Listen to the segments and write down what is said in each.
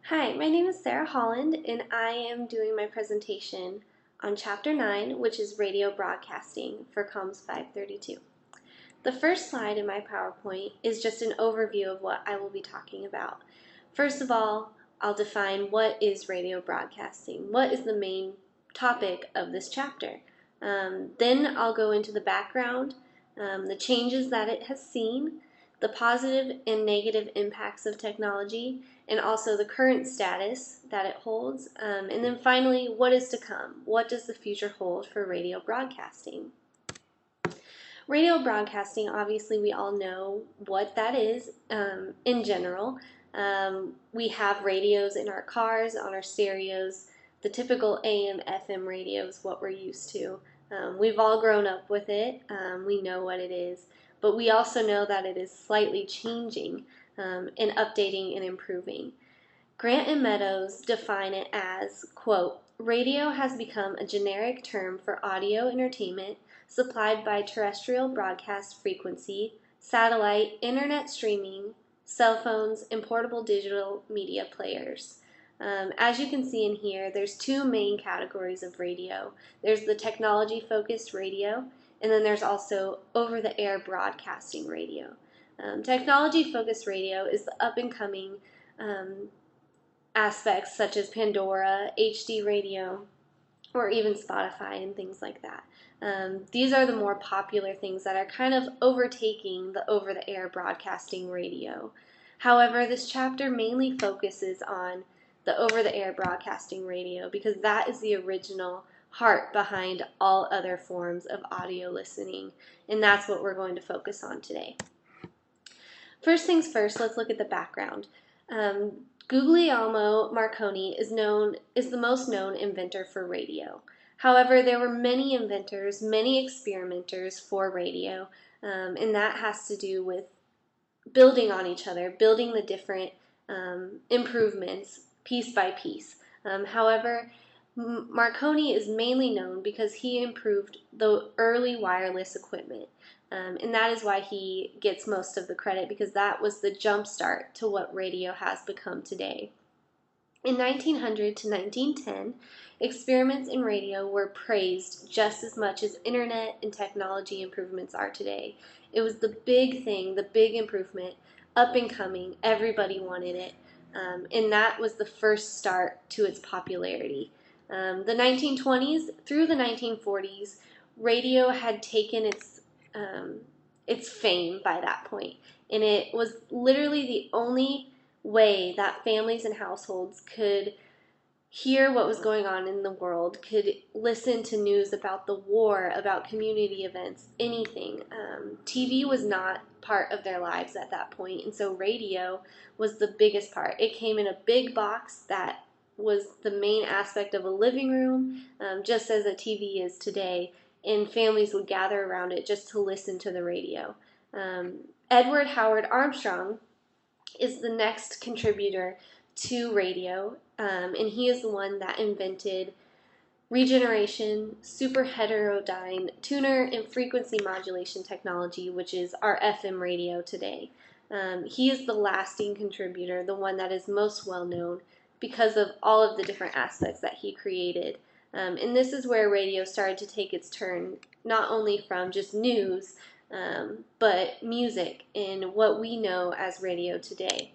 Hi, my name is Sarah Holland, and I am doing my presentation on Chapter 9, which is Radio Broadcasting for COMS 532. The first slide in my PowerPoint is just an overview of what I will be talking about. First of all, I'll define what is radio broadcasting, what is the main topic of this chapter. Then I'll go into the background, the changes that it has seen, the positive and negative impacts of technology, and also the current status that it holds, and then finally, what is to come? What does the future hold for radio broadcasting? Radio broadcasting, obviously we all know what that is in general. We have radios in our cars, on our stereos. The typical AM, FM radio is what we're used to. We've all grown up with it. We know what it is. But we also know that it is slightly changing and updating and improving. Grant and Meadows define it as, quote, radio has become a generic term for audio entertainment supplied by terrestrial broadcast frequency, satellite, internet streaming, cell phones, and portable digital media players. As you can see in here, there's two main categories of radio. There's the technology-focused radio, and then there's also over-the-air broadcasting radio. Technology-focused radio is the up-and-coming aspects such as Pandora, HD radio, or even Spotify and things like that. These are the more popular things that are kind of overtaking the over-the-air broadcasting radio. However, this chapter mainly focuses on the over-the-air broadcasting radio because that is the original heart behind all other forms of audio listening, and that's what we're going to focus on today. First things first, let's look at the background. Guglielmo Marconi is the most known inventor for radio. However, there were many inventors, many experimenters for radio, and that has to do with building on each other, building the different improvements piece by piece. However, Marconi is mainly known because he improved the early wireless equipment. And that is why he gets most of the credit, because that was the jump start to what radio has become today. In 1900 to 1910, experiments in radio were praised just as much as internet and technology improvements are today. It was the big thing, the big improvement, up and coming, everybody wanted it, and that was the first start to its popularity. The 1920s through the 1940s, radio had taken its fame by that point, and it was literally the only way that families and households could hear what was going on in the world, could listen to news about the war, about community events, anything. TV was not part of their lives at that point, and so radio was the biggest part. It came in a big box that was the main aspect of a living room, just as a TV is today, and families would gather around it just to listen to the radio. Edward Howard Armstrong is the next contributor to radio, and he is the one that invented regeneration, super heterodyne tuner, and frequency modulation technology, which is our FM radio today. He is the lasting contributor, the one that is most well known because of all of the different aspects that he created. And this is where radio started to take its turn, not only from just news, but music and what we know as radio today,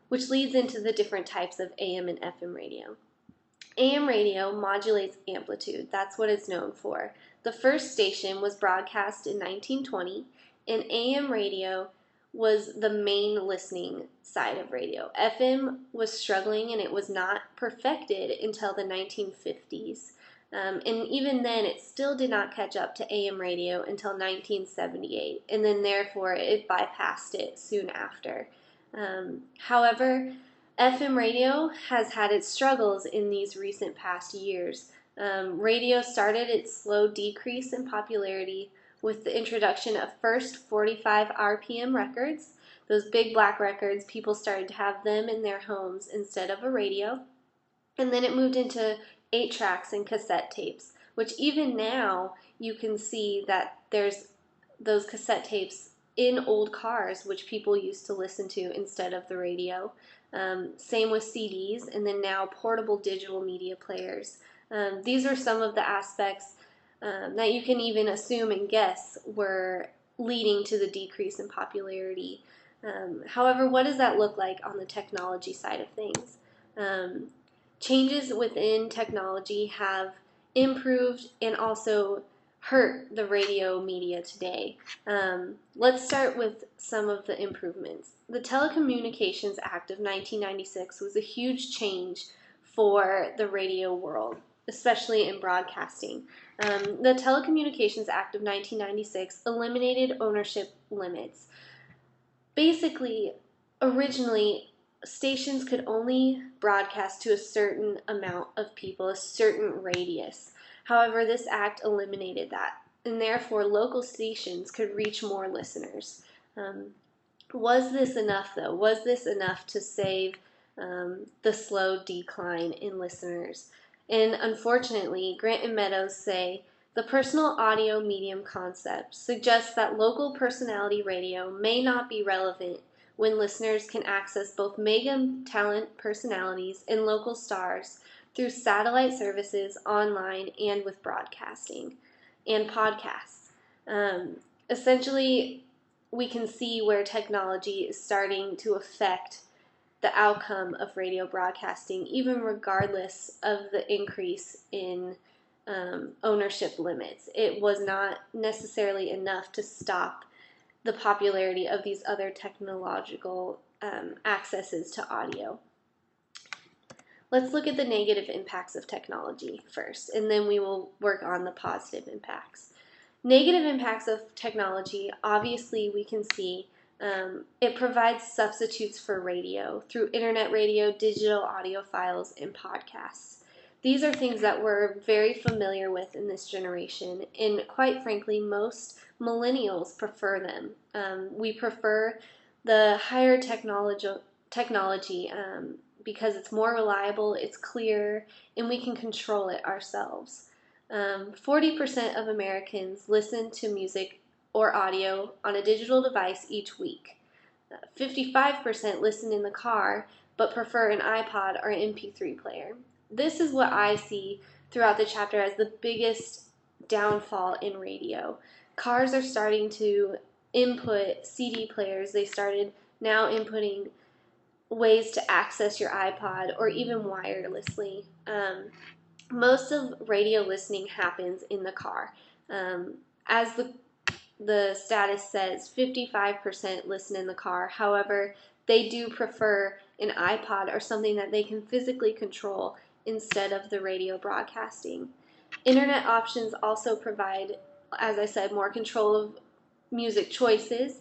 which leads into the different types of AM and FM radio. AM radio modulates amplitude. That's what it's known for. The first station was broadcast in 1920, and AM radio was the main listening side of radio. FM was struggling, and it was not perfected until the 1950s. And even then, it still did not catch up to AM radio until 1978, and then therefore it bypassed it soon after. However, FM radio has had its struggles in these recent past years. Radio started its slow decrease in popularity with the introduction of first 45 RPM records. Those big black records, people started to have them in their homes instead of a radio. And then it moved into 8 tracks and cassette tapes, which even now you can see that there's those cassette tapes in old cars, which people used to listen to instead of the radio. Same with CDs, and then now portable digital media players. These are some of the aspects that you can even assume and guess were leading to the decrease in popularity. However, what does that look like on the technology side of things? Um, Changes within technology have improved and also hurt the radio media today. Let's start with some of the improvements. The Telecommunications Act of 1996 was a huge change for the radio world, especially in broadcasting. The Telecommunications Act of 1996 eliminated ownership limits. Basically, originally, stations could only broadcast to a certain amount of people, a certain radius. However, this act eliminated that, and therefore local stations could reach more listeners. Um, was this enough, though? Was this enough to save the slow decline in listeners? And unfortunately, Grant and Meadows say the personal audio medium concept suggests that local personality radio may not be relevant when listeners can access both mega talent personalities and local stars through satellite services, online, and with broadcasting and podcasts. Essentially, we can see where technology is starting to affect the outcome of radio broadcasting, even regardless of the increase in ownership limits. It was not necessarily enough to stop the popularity of these other technological accesses to audio. Let's look at the negative impacts of technology first, and then we will work on the positive impacts. Negative impacts of technology, obviously we can see it provides substitutes for radio through internet radio, digital audio files, and podcasts. These are things that we're very familiar with in this generation, and quite frankly, most millennials prefer them. We prefer the higher technology because it's more reliable, it's clear, and we can control it ourselves. 40% of Americans listen to music or audio on a digital device each week. 55% listen in the car but prefer an iPod or MP3 player. This is what I see throughout the chapter as the biggest downfall in radio. Cars are starting to input CD players. They started now inputting ways to access your iPod or even wirelessly. Most of radio listening happens in the car. As the status says, 55% listen in the car. However, they do prefer an iPod or something that they can physically control instead of the radio broadcasting. Internet options also provide, as I said, more control of music choices,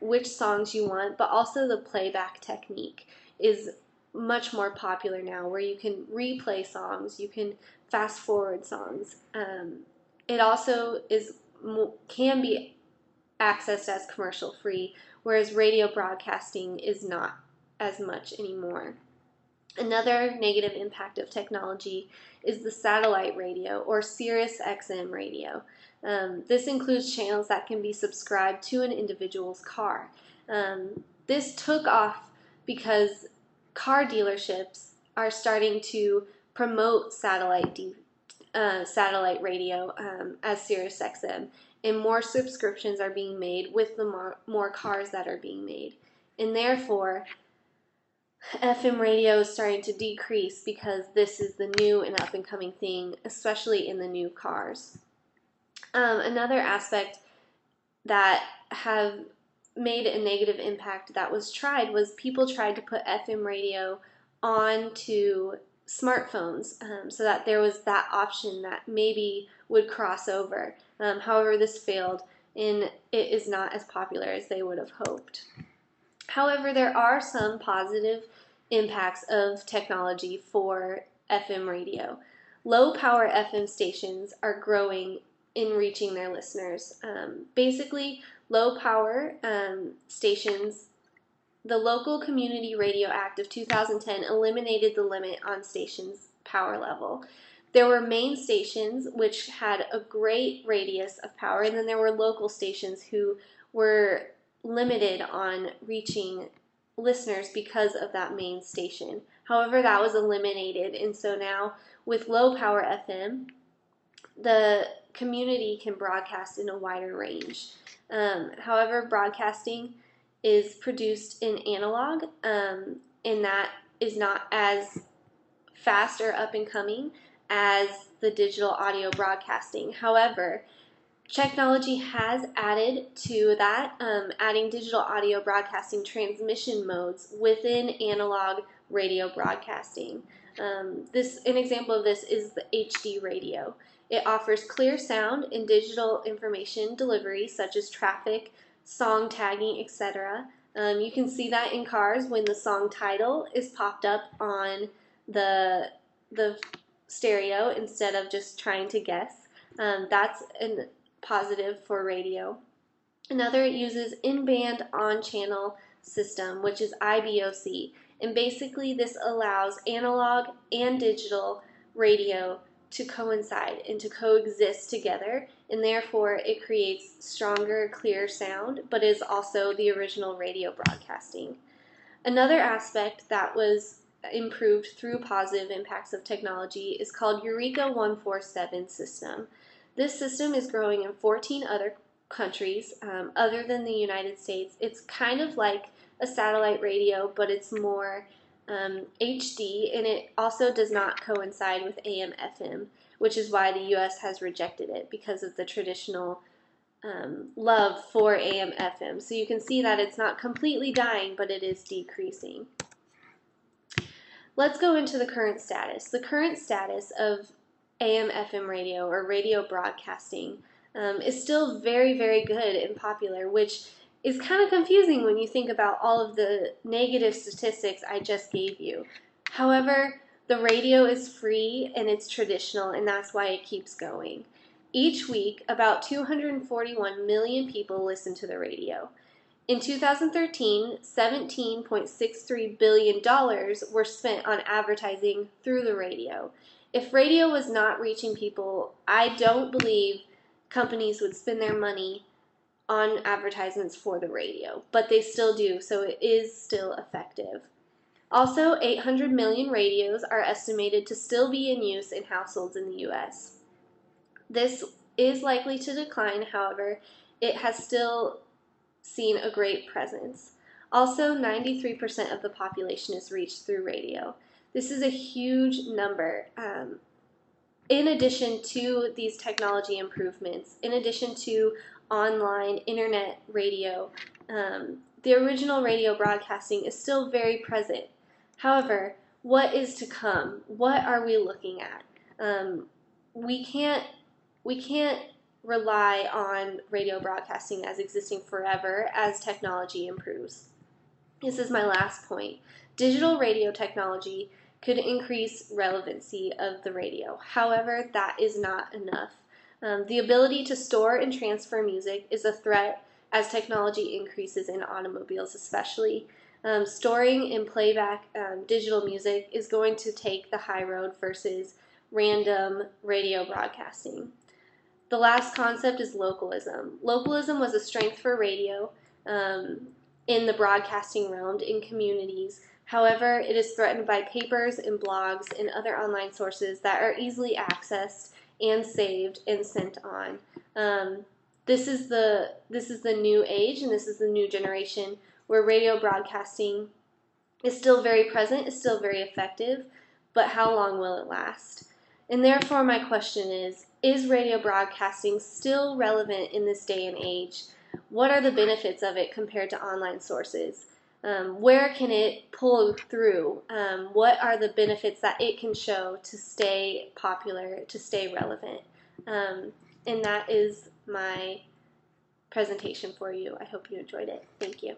which songs you want, but also the playback technique is much more popular now, where you can replay songs, you can fast forward songs. It also can be accessed as commercial free, whereas radio broadcasting is not as much anymore. Another negative impact of technology is the satellite radio or Sirius XM radio. This includes channels that can be subscribed to an individual's car. This took off because car dealerships are starting to promote satellite radio as Sirius XM, and more subscriptions are being made with the more cars that are being made. And therefore, FM radio is starting to decrease because this is the new and up and coming thing, especially in the new cars. Another aspect that have made a negative impact that was tried was people tried to put FM radio onto smartphones so that there was that option that maybe would cross over. However, this failed and it is not as popular as they would have hoped. However, there are some positive impacts of technology for FM radio. Low power FM stations are growing in reaching their listeners. Basically, low power stations, the Local Community Radio Act of 2010 eliminated the limit on stations' power level. There were main stations which had a great radius of power, and then there were local stations who were limited on reaching listeners because of that main station. However, that was eliminated, and so now with low power FM, the community can broadcast in a wider range. However, broadcasting is produced in analog, and that is not as fast or up and coming as the digital audio broadcasting. However, technology has added to that, adding digital audio broadcasting transmission modes within analog radio broadcasting. An example of this is the HD radio. It offers clear sound and digital information delivery, such as traffic, song tagging, etc. You can see that in cars when the song title is popped up on the stereo instead of just trying to guess. That's a positive for radio. Another, it uses in-band on-channel system, which is IBOC. And basically this allows analog and digital radio to coincide and to coexist together, and therefore it creates stronger, clear sound, but is also the original radio broadcasting. Another aspect that was improved through positive impacts of technology is called Eureka 147 system. This system is growing in 14 other countries other than the United States. It's kind of like a satellite radio, but it's more HD, and it also does not coincide with AM/FM, which is why the US has rejected it because of the traditional love for AM/FM. So you can see that it's not completely dying, but it is decreasing. Let's go into the current status. The current status of AM/FM radio, or radio broadcasting, is still very, very good and popular, which is kind of confusing when you think about all of the negative statistics I just gave you. However, the radio is free and it's traditional, and that's why it keeps going. Each week, about 241 million people listen to the radio. In 2013, $17.63 billion were spent on advertising through the radio. If radio was not reaching people, I don't believe companies would spend their money on advertisements for the radio, but they still do, so it is still effective. Also, 800 million radios are estimated to still be in use in households in the U.S. This is likely to decline, however, it has still seen a great presence. Also, 93% of the population is reached through radio. This is a huge number. In addition to these technology improvements, in addition to online internet radio, the original radio broadcasting is still very present. However, what is to come? What are we looking at? We can't rely on radio broadcasting as existing forever as technology improves. This is my last point. Digital radio technology could increase relevancy of the radio. However, that is not enough. The ability to store and transfer music is a threat as technology increases in automobiles especially. Storing and playback digital music is going to take the high road versus random radio broadcasting. The last concept is localism. Localism was a strength for radio in the broadcasting realm in communities. However, it is threatened by papers and blogs and other online sources that are easily accessed and saved and sent on. This is the new age, and this is the new generation where radio broadcasting is still very present, is still very effective, but how long will it last? And therefore my question is radio broadcasting still relevant in this day and age? What are the benefits of it compared to online sources? Where can it pull through? What are the benefits that it can show to stay popular, to stay relevant? And that is my presentation for you. I hope you enjoyed it. Thank you.